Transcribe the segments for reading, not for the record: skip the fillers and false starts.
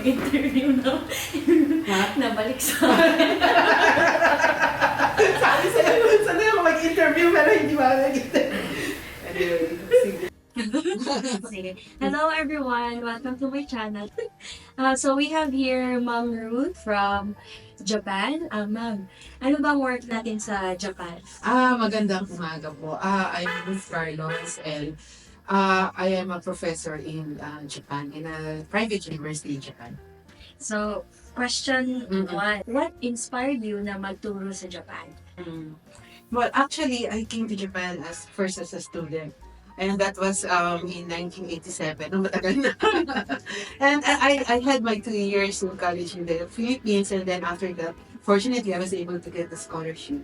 mag-interview na nabalik sa akin. Sabi sa'yo, sanay ako mag-interview pero hindi ba nag-interview. Anyway, sige. Sige. Hello everyone, welcome to my channel. So we have here Ma'am Ruth from Japan. Ma'am, ano bang work natin sa Japan? Magandang umaga po. I'm Ruth Carlos and I am a professor in Japan, in a private university in Japan. So, question one, what inspired you na magturo sa Japan? Well, actually, I came to Japan first as a student. And that was in 1987. Matagal na. And I had my 2 years in college in the Philippines. And then after that, fortunately, I was able to get a scholarship.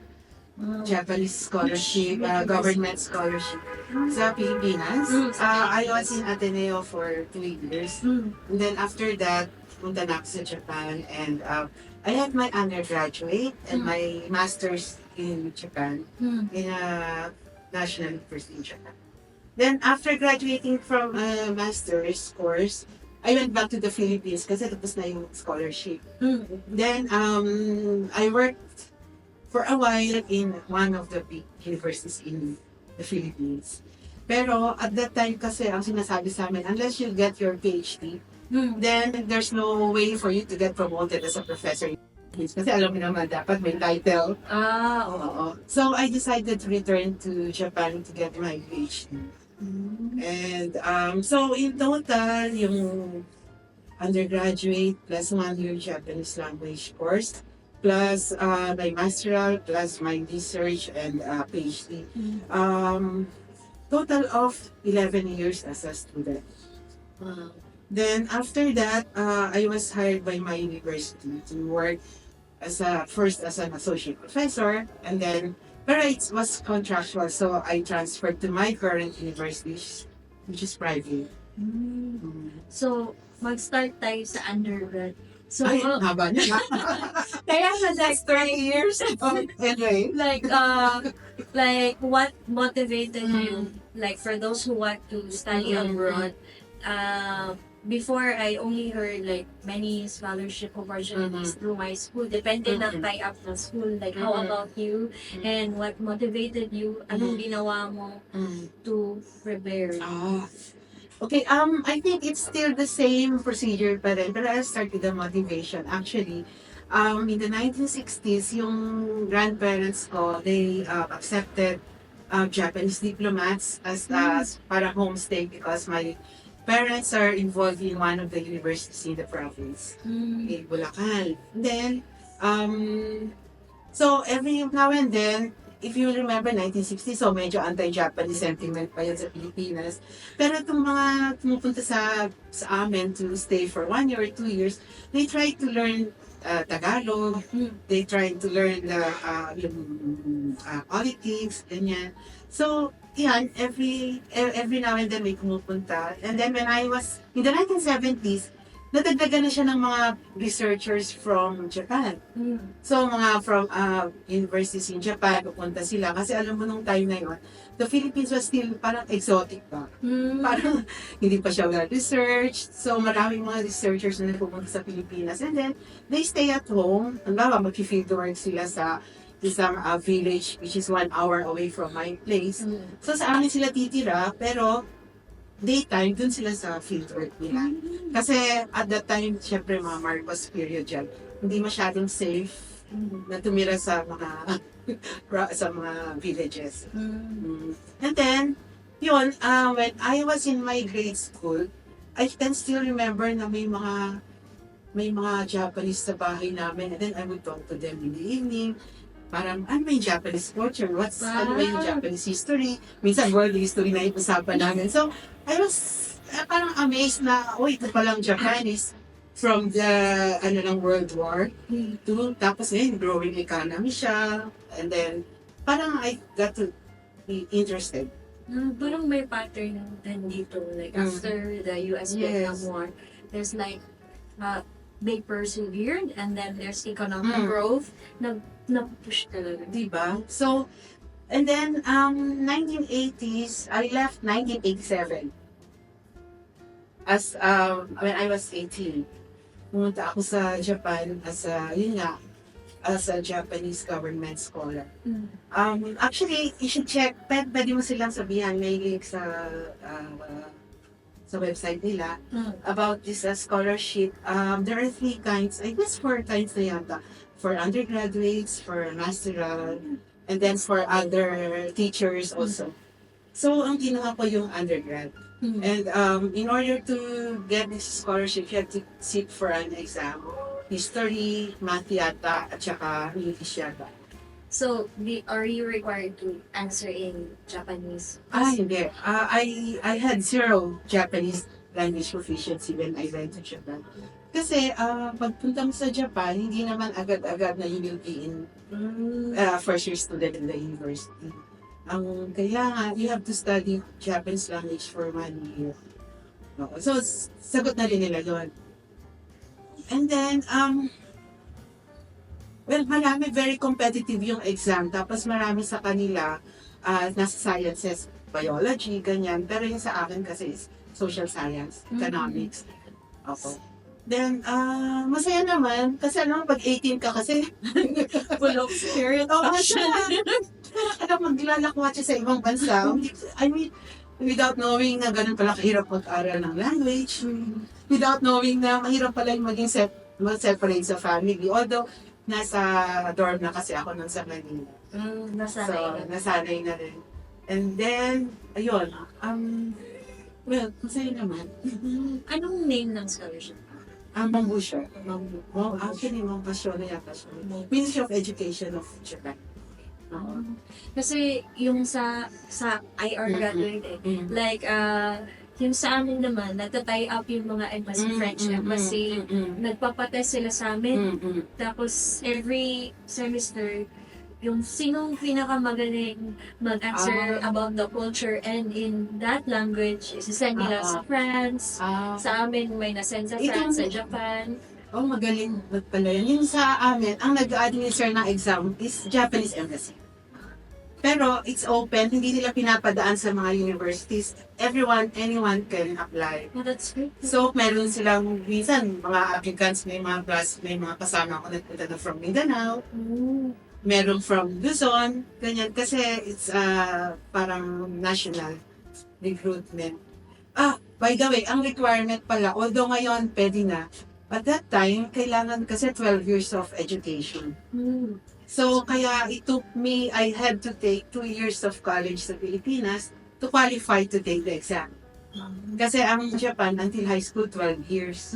Japanese scholarship, government scholarship sa Pilipinas. I was in Ateneo for 2 years. And then after that, punta na ako sa Japan. And I had my undergraduate and my master's in Japan, in a national university in Japan. Then after graduating from a master's course, I went back to the Philippines kasi tapos na yung scholarship. Then I worked for a while in one of the big universities in the Philippines. Pero at that time kasi ang sinasabi sa amin, unless you get your PhD, then there's no way for you to get promoted as a professor. Kasi alam mo naman, dapat may title. Oo. So I decided to return to Japan to get my PhD. And so in total, yung undergraduate plus 1 year Japanese language course, plus my masteral, plus my research and PhD. Total of 11 years as a student. Then after that, I was hired by my university to work first as an associate professor, and then pero it was contractual, so I transferred to my current university, which is private. So, mag-start tayo sa undergrad. So, Ay, haba niya. kaya sa That's 30 years. Anyway. like what motivated you, like for those who want to study abroad, before I only heard like many scholarship opportunities through my school, depende ng tie-up ng school. Like how about you? And what motivated you? Anong ginawa mo to prepare? Okay, I think it's still the same procedure pa rin, pero I'll start with the motivation. Actually, in the 1960s, yung grandparents ko, they accepted Japanese diplomats as para homestay because my parents are involved in one of the universities in the province, in Bulacan. Then, so every now and then, if you remember 1960, so medyo anti-Japanese sentiment pa yan sa Pilipinas. Pero itong mga pumupunta sa amin to stay for 1 year or 2 years, they try to learn Tagalog, they try to learn the politics, ganyan. So, yan, every now and then may pumupunta. And then when I was in the 1970s, nadagdagan na siya ng mga researchers from Japan. So, mga from universities in Japan, pupunta sila. Kasi alam mo nung time na yun, the Philippines was still parang exotic pa. Parang hindi pa siya well-researched. So, maraming mga researchers na pupunta sa Pilipinas. And then, they stay at home. Halimbawa, mag-field work sila sa isang village which is 1 hour away from my place. So, sa amin sila titira, pero daytime, dun sila sa fieldwork nila. Kasi at that time, syempre mga Marcos period yan, hindi masyadong safe na tumira sa mga villages. And then, yun, when I was in my grade school, I can still remember na may mga Japanese sa bahay namin, and then I would talk to them in the evening. Parang, ano ba yung Japanese culture? Ano ba yung Japanese history? Minsan, world history na ipusapan namin. So, I was parang amazed na, ito palang Japanese from the, World War II. Tapos ngayon, growing economy siya. And then, parang I got to be interested. Parang may pattern din dito. Like, after the US-Vietnam War, there's like, they persevered, and then there's economic growth. Nag-push talaga. Diba? So, and then, 1980s, I left 1987. When I was 18. pumunta ako sa Japan as a, yun nga, as a Japanese government scholar. Actually, you should check, pwede mo silang sabihan, may link sa website nila about this scholarship. There are 3 kinds, I guess 4 kinds na yata. For undergraduates, for masteral, and then for other teachers also. So, ang kinuha ko yung undergrad. And in order to get this scholarship, you have to sit for an exam. History, math yata, at saka English yata. So, are you required to answer in Japanese? Hindi. I had 0 Japanese language proficiency when I went to Japan. Kasi pagpunta mo sa Japan, hindi naman agad-agad na you will be in first year student in the university. Ang kailangan, you have to study Japanese language for 1 year. So, sagot na rin nila doon. And then, well, marami, very competitive yung exam. Tapos marami sa kanila, nasa sciences, biology, ganyan. Pero yung sa akin kasi is social science, economics. Opo. Then, masaya naman. Kasi pag 18 ka kasi, Full of spirit option. Maglalakwatsa sa ibang bansa. I mean, without knowing na ganun pala kahirap mag-aral ng language. Without knowing na mahirap pala yung maging separate sa family. Although, nasa dorm na kasi ako nun sa Manila. Nasanay So, ka. nasanay na rin. And then, ayun, well, masaya naman. Anong name ng scholarship? Mambu siya. Actually, Mampasyo na yata siya. Ministry of Education of Japan. Kasi yung sa IR graduate like yung sa amin naman, nagta-tie up yung mga embassy, French embassy, nagpapatest sila sa amin, tapos every semester, yung sinong pinakamagaling mag-answer about the culture and in that language, isasend nila sa France, sa amin may nasend sa France, sa Japan. Magaling pala yun. Yung sa amin, ang nag-administer ng exam is Japanese Embassy. Pero it's open, hindi nila pinapadaan sa mga universities. Anyone can apply. Oh, that's great. So, meron silang, minsan, mga applicants, may mga kasama ko nagpunta na from Mindanao, meron from Luzon, ganyan, kasi it's parang national recruitment. By the way, ang requirement pala, although ngayon pwede na, at that time, kailangan kasi 12 years of education. So, kaya it took me, I had to take 2 years of college sa Pilipinas to qualify to take the exam. Kasi ang Japan, until high school, 12 years.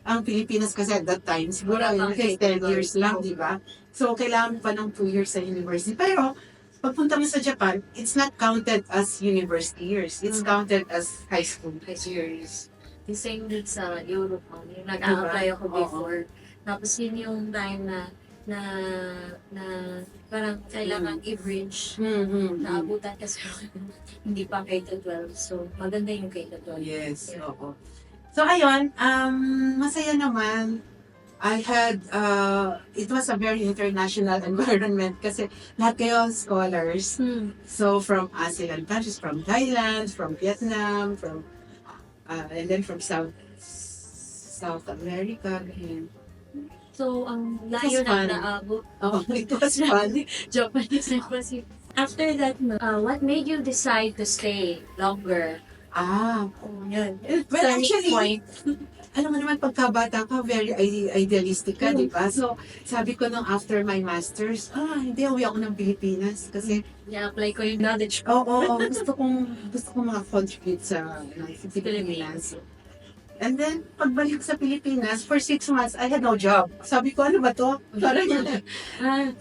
Ang Pilipinas kasi at that time, siguro Wala pang 10 years lang, di ba? So, kailangan pa ng 2 years sa university. Pero, pagpunta mo sa Japan, it's not counted as university years. It's counted as high school years. The same din sa Europe, yung nag-a-apply ako Oo. before. Tapos yun yung time na parang kailangan i-bridge. Naabutan kasi ako. Hindi pa K-12. So, maganda yung K-12. Yes, Yeah. oo. So, ayun, masaya naman. I had, it was a very international environment kasi lahat kayo scholars. So, from ASEAN countries, from Thailand, from Vietnam, and then from South America. Ganyan. So, ang It layo was fun. na naabot. Oh, it was fun. Japanese embassy. After that, what made you decide to stay longer? Yun. Well, Turning actually, point. alam mo naman, pagkabata ka, very idealistic ka, di ba? So, sabi ko nung after my master's, hindi, uwi ako ng Pilipinas. Kasi, I-apply ko yung knowledge gusto kong makakontribute sa Pilipinas. And then, pagbalik sa Pilipinas, for 6 months, I had no job. Sabi ko, ano ba to? Parang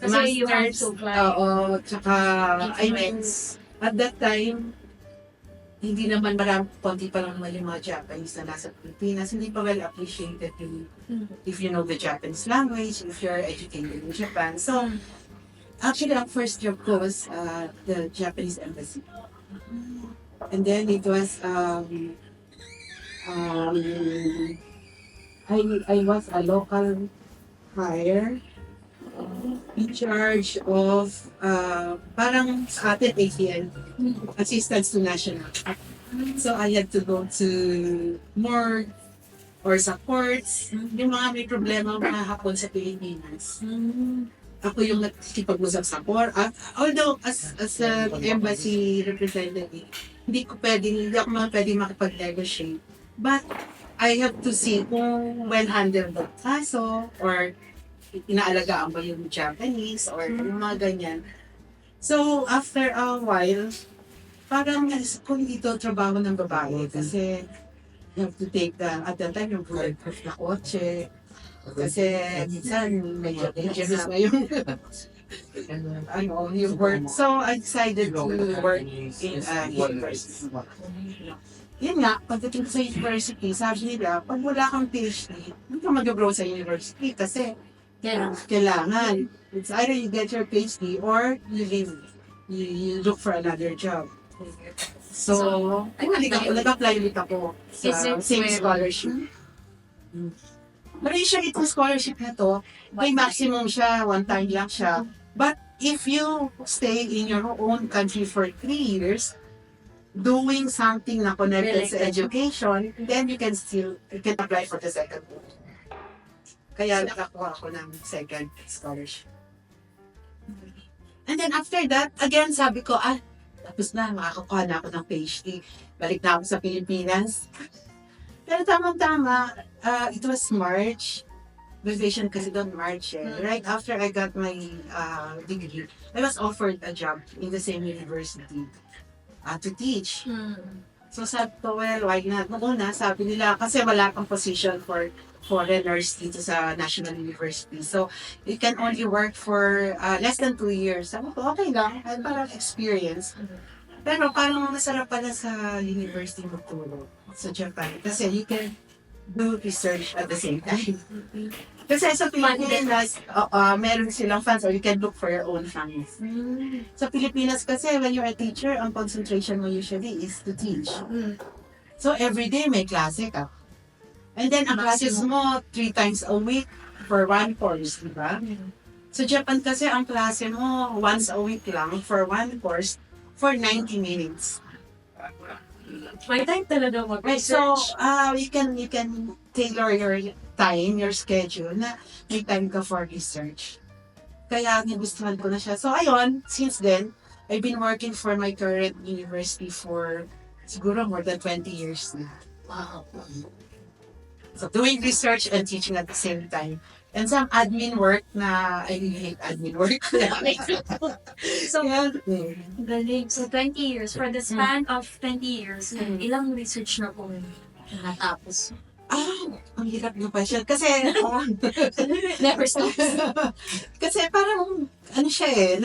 kasi you have to apply. Oo, tsaka, I mean, at that time, hindi naman konti pa lang yung mga Japanese na nasa Pilipinas. Hindi pa well appreciated if you know the Japanese language, if you're educated in Japan. So, actually, ang first job ko was the Japanese embassy. And then it was, I was a local hire in charge of parang sa atin ATN, assistance to national. So I had to go to more or sa courts, yung mga may problema mga hapon sa Pilipinas. Ako yung nakikipag-usap sa court. Although, as an embassy representative, hindi ako pwedeng makipag-negotiate. But, I have to see kung well-handled ba ang kaso, or inaalagaan ba yung Japanese, or yung mga ganyan. So, after a while, parang kung ito trabaho ng babae, kasi you have to take at that time, yung bulletproof na kotse, kasi minsan medyo dangerous na yung yung work. So, I decided to work in university. Yun nga, pagdating ko sa university, sabi nila, pag wala kang PhD, hindi ka mag-grow sa university kasi kailangan. It's either you get your PhD or you leave. You look for another job. So, nag-apply ulit ako sa same scholarship. Pero usually itong scholarship na to, may maximum siya, one time lang siya. But if you stay in your own country for 3 years, doing something na connected sa education, then you can apply for the second one. Kaya nakakuha ako ng second scholarship. And then after that, again, sabi ko, tapos na, makakakuha na ako ng PhD. Balik na ako sa Pilipinas. Pero tamang-tama, it was March. Graduation kasi doon March eh. Right after I got my degree, I was offered a job in the same university to teach. So sabi ko, well, why not? Noong una, sabi nila, kasi wala pang position for foreigners dito sa National University. So, you can only work for less than 2 years. Sabi ko, okay lang, parang experience. Pero parang masarap pala sa university magturo sa Japan. Kasi you can do research at the same time. Kasi sa Pilipinas, meron silang funds or you can look for your own funds. Sa Pilipinas kasi, when you're a teacher, ang concentration mo usually is to teach. So, every day may klase ka. And then, ang classes mo 3 times a week for 1 course, di ba? Sa Japan kasi, ang klase mo once a week lang for 1 course for 90 minutes. May time talaga Right, so, mag-research. you can tailor your time, your schedule, na may time ka for research. Kaya, nagustuhan ko na siya. So, ayun, since then, I've been working for my current university for siguro more than 20 years na. Wow. So, doing research and teaching at the same time. And some admin work na, I really hate admin work. So, yeah. galing. So, 20 years. For the span of 20 years, ilang research na po natapos? Ang hirap na pa siya. Kasi, Never stops. kasi parang, ano siya eh,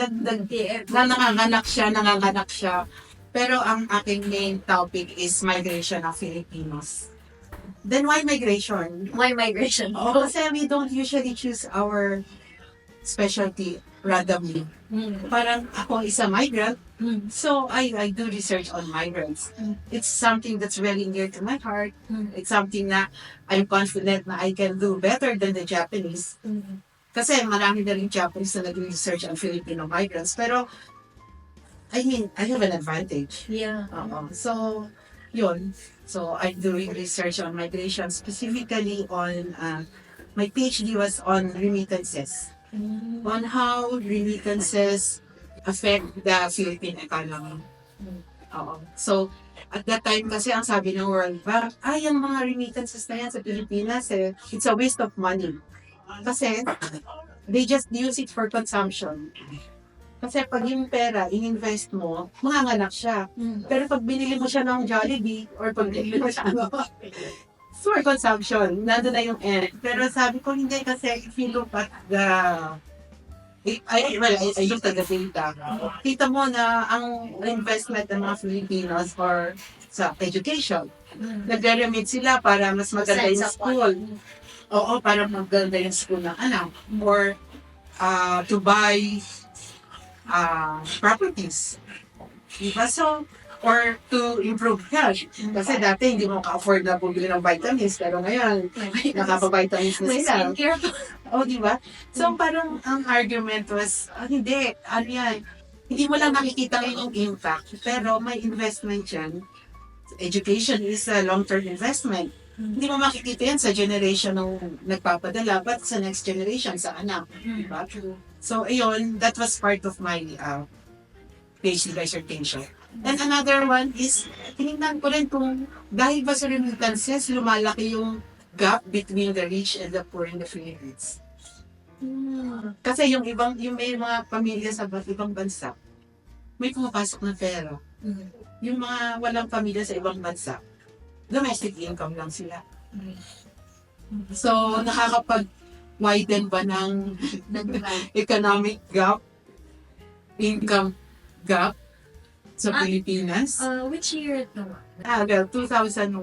nanganganak siya. Pero ang aking main topic is migration of Filipinos. Then why migration? Why migration? Kasi we don't usually choose our specialty randomly. Parang ako is a migrant, so I do research on migrants. It's something that's very near to my heart. It's something na I'm confident na I can do better than the Japanese. Kasi marami na rin Japanese na nag-research on Filipino migrants. Pero, I mean, I have an advantage. Yeah. So, yun. So, I'm doing research on migration, specifically on, my PhD was on remittances. On how remittances affect the Philippine economy. So, at that time kasi ang sabi ng World Bank, yung mga remittances na yan sa Pilipinas, it's a waste of money. Kasi, they just use it for consumption. Kasi pag yung pera, in-invest mo, manganganak siya. Pero pag binili mo siya ng Jollibee, or pag binili mo siya it's for consumption. Nandun na yung end. Pero sabi ko, hindi kasi if you look at I looked at the data. Kita mo na ang investment ng mga Filipinos for sa education. Nagre-remit sila para mas maganda yung school. Oo, para maganda yung school ng anak. Or to buy properties. Diba? So, or to improve health. Kasi dati hindi mo ka-afford na bumili ng vitamins, pero ngayon, nakapa-vitamins na May sila. skincare pa. Diba? So, parang ang argument was, hindi, yan. Hindi mo lang nakikita yung impact, pero may investment yan. Education is a long-term investment. Hindi mo makikita yan sa generation ng nagpapadala, but sa next generation, sa anak. Diba? True. So, ayun, that was part of my PhD dissertation. And another one is, tinignan ko rin kung dahil ba sa remittances, lumalaki yung gap between the rich and the poor in the Philippines. Kasi yung may mga pamilya sa ibang bansa, may pumapasok na pera. Yung mga walang pamilya sa ibang bansa, domestic income lang sila. So, nakakapag-widen ba ng economic gap, income gap sa Pilipinas? Which year ito? Well, 2001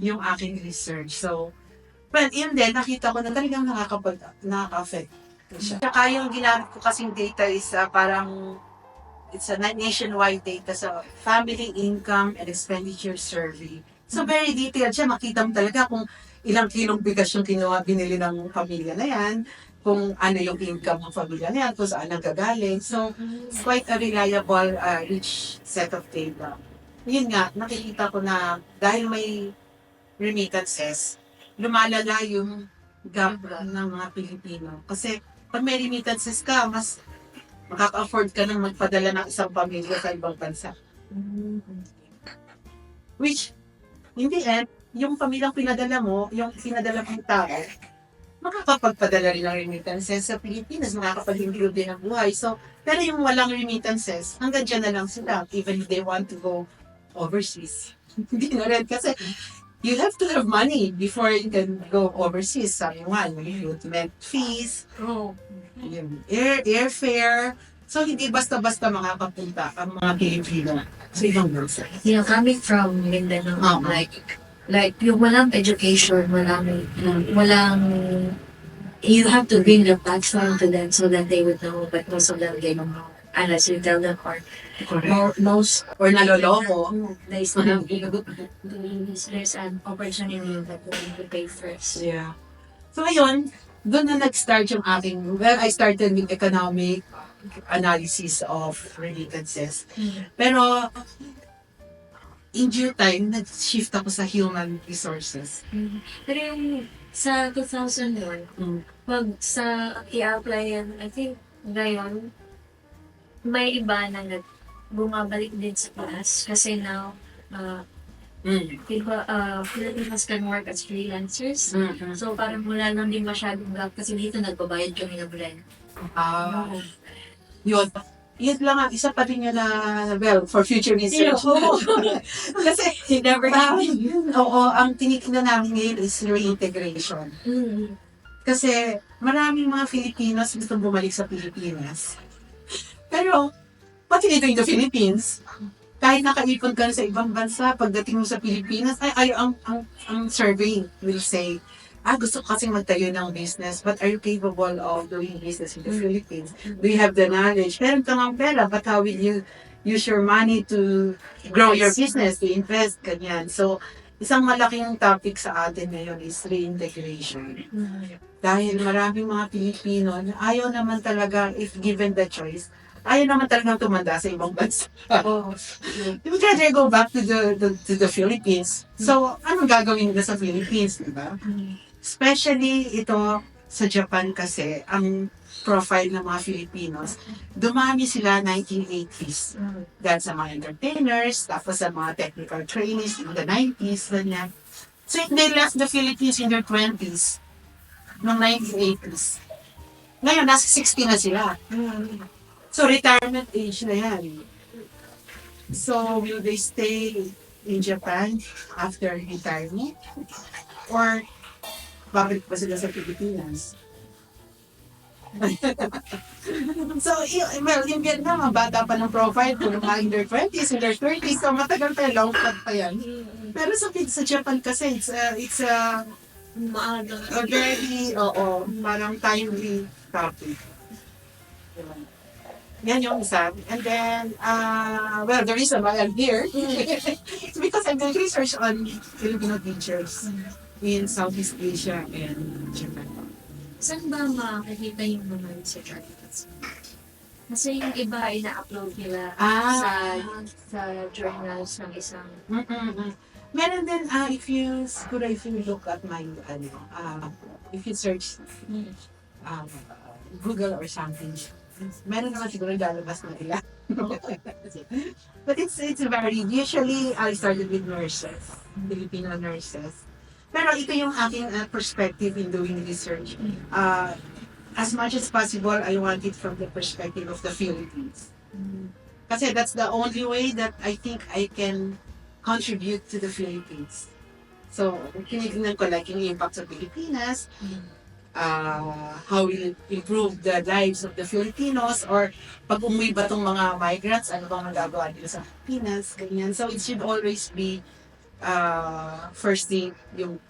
yung aking research. So, but yun din, nakita ko na talagang nakaka-affect siya. Saka yung ginamit ko kasing data is parang it's a nationwide data sa family income and expenditure survey. So, very detailed siya. Makita mo talaga kung ilang kilong bigas yung binili ng pamilya na yan, kung ano yung income ng pamilya na yan, kung saan nanggagaling. So, it's quite a reliable, rich set of data. Yun nga, nakikita ko na dahil may remittances, lumalala yung gap ng mga Pilipino. Kasi pag may remittances ka, mas makaka-afford ka nang magpadala ng isang pamilya sa ibang bansa. Which, in the end, yung pamilyang pinadala mo, yung pinadala mong tao, makakapagpadala rin ng remittances sa Pilipinas, makakapag-include din ang buhay. So, pero yung walang remittances, hanggang dyan na lang sila, even if they want to go overseas. Hindi na rin kasi you have to have money before you can go overseas. Sabi nga, yung ultimate fees, yung airfare. So, hindi basta-basta makakapunta ang mga Pilipino sa ibang bansa. Coming from Mindanao, like yung walang education, walang, you have to bring the background to them so that they would know, but most of them, they don't know. Unless you tell them, or most, Or naloloko. there's an opportunity that you need to pay first. Yeah. So, ayun, doon na nag-start yung aking, well, I started with economic analysis of remittances. Pero, in due time, nag-shift ako sa human resources. Pero yung sa 2001, pag sa i-apply yan, I think ngayon, may iba na bumabalik din sa class kasi now, Filipinos can work as freelancers. So parang wala lang din masyadong gap kasi dito nagbabayad kami ng rent. Yun. Yun lang ang isa pa rin yun na, well, for future research. Kasi, oo, ang tinitingnan namin ngayon is reintegration. Kasi, maraming mga Filipinos gusto bumalik sa Pilipinas. Pero, pati dito in the Philippines, kahit nakaipon ka sa ibang bansa, pagdating mo sa Pilipinas, ang survey will say, gusto ko kasing magtayo ng business, but are you capable of doing business in the Philippines? Do you have the knowledge? Meron ka ng pera, but how will you use your money to grow your business, to invest, ganyan. So, isang malaking topic sa atin ngayon is reintegration. Dahil maraming mga Pilipino, ayaw naman talaga, if given the choice, ayaw naman talagang tumanda sa ibang bansa. You would rather go back to the Philippines. So, anong gagawin nila sa Philippines, di ba? Especially ito sa Japan kasi, ang profile ng mga Filipinos, dumami sila 1980s. Dahil sa mga entertainers, tapos sa mga technical trainees in the 90s, ganyan. So, they left the Philippines in their 20s, noong 1980s. Ngayon, nasa 60 na sila. So, retirement age na yan. So, will they stay in Japan after retirement? Or, babalik pa sila sa Pilipinas? So, well, yung Vietnam, mga bata pa ng profile ko, mga in their 20s, in their 30s, so matagal pa, long shot pa yan. Pero sa Japan kasi, it's a very, parang timely topic. Yan yung isa. And then, well, the reason why I'm here is because I'm doing research on Filipino teachers in Southeast Asia and Japan. Saan ba makikita yung mga research articles? Kasi yung iba ay na-upload nila sa journals ng isang... Meron din, siguro if you look at my, if you search um, Google or something, meron naman siguro lalabas na nila. But it's very, usually I started with nurses, Filipino nurses. Pero ito yung aking perspective in doing research. As much as possible, I want it from the perspective of the Philippines. Kasi that's the only way that I think I can contribute to the Philippines. So, tinignan ko like yung impact sa Pilipinas, how will it improve the lives of the Filipinos, or pag umuwi ba tong mga migrants, ano bang magagawa nila sa Pilipinas, ganyan. So, it should always be first thing, yung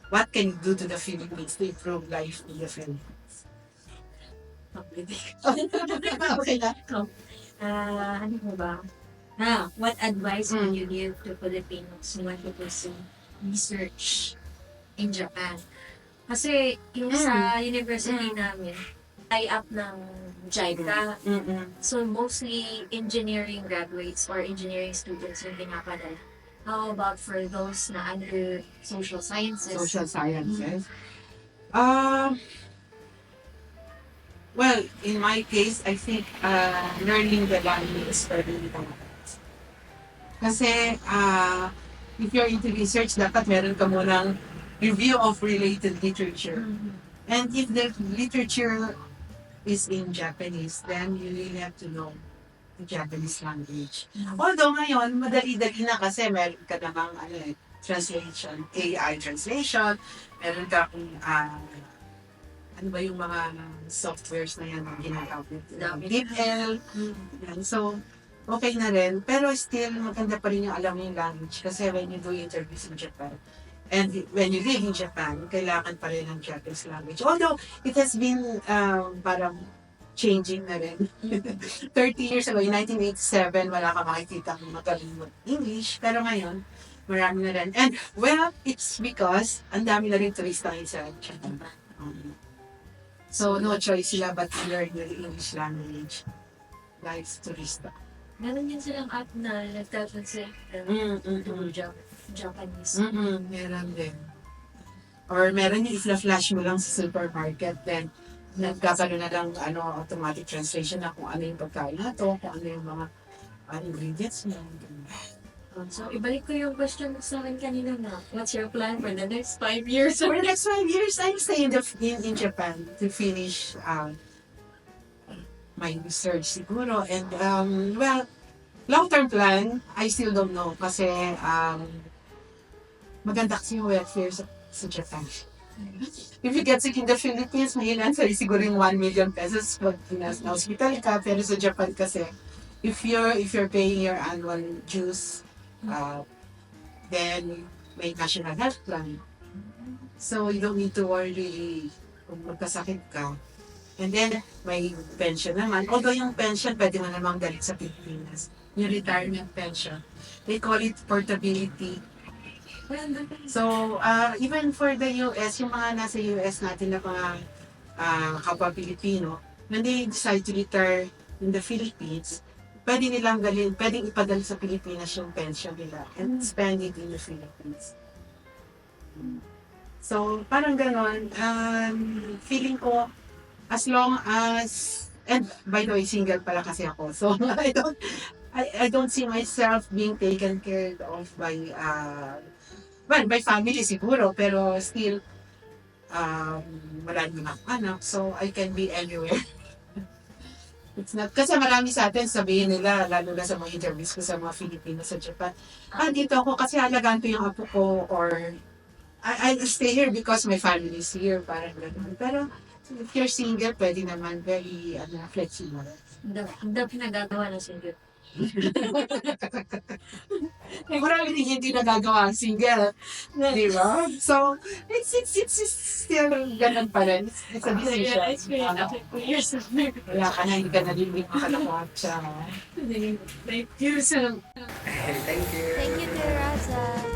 what can you do to the Philippines to improve life in the Philippines. Okay na. Ano mo ba? What advice would you give to Filipinos who want to pursue research in Japan? Kasi yung sa university namin, tie-up ng JICA. So mostly engineering graduates or engineering students yung pinapadala. How about for those na under social sciences? Social sciences. Well, in my case, I think learning the language is very important. Kasi if you're into research, dapat meron ka munang review of related literature. And if the literature is in Japanese, then you really have to know the Japanese language. Although ngayon, madali-dali na kasi meron ka namang translation, AI translation, meron ka kung ano ba yung mga softwares na yan ang ginagamit? DeepL. Yan. So, okay na rin. Pero still, maganda pa rin yung alam mo yung language. Kasi when you do interviews in Japan, and when you live in Japan, kailangan pa rin ng Japanese language. Although, it has been parang changing na rin. 30 years ago, in 1987, wala ka makikita kung magaling English. Pero ngayon, marami na rin. And, well, it's because ang dami na rin turista ngayon sa Japan. So, no choice sila but to learn the English language. Like turista. Meron din silang app na nagtatranslate to Japanese. Meron din. Or meron yung i-flash mo lang sa supermarket, then nagkakaroon na lang automatic translation na kung ano yung pagkain na to, kung ano yung mga ingredients mo. So, ibalik ko yung question mo sa akin kanina na, what's your plan for the next 5 years? For the next 5 years, I'm staying in Japan to finish my research siguro. And, well, long-term plan, I still don't know. Kasi, maganda kasi yung welfare sa Japan. If you get sick in the Philippines, may answer siguro yung 1 million pesos pag nasa hospital ka. Pero sa Japan kasi, if you're paying your annual dues, then may national health plan. So, you don't need to worry kung magkasakit ka. And then, may pension naman. Although yung pension, pwede mo namang galit sa Pilipinas. Yung retirement pension. They call it portability. So, even for the US, yung mga nasa US natin na mga kapwa Pilipino, when they decide to retire in the Philippines, pwede nilang pwedeng ipadala sa Pilipinas yung pension nila and spend it in the Philippines. So, parang ganon. Feeling ko, as long as, and by the way, single pala kasi ako. So, I don't see myself being taken care of by, by family siguro, pero still, wala naman akong anak. So, I can be anywhere. It's not, kasi marami sa atin sabihin nila, lalo na sa mga interviews ko sa mga Filipino sa Japan, dito ako kasi halagaan ko yung apo ko, or I'll stay here because my family is here, parang gano'n. Pero if you're single, pwede naman very flexible. Hindi pinagagawa ng single. Marami rin hindi nagagawa ang single. Di ba? So, it's still ganun pa rin. It's a decision. It's very after 2 years of marriage. Wala ka na, hindi ka nalilig makalakot siya. Thank you. Thank you. Thank you, Tia Raza.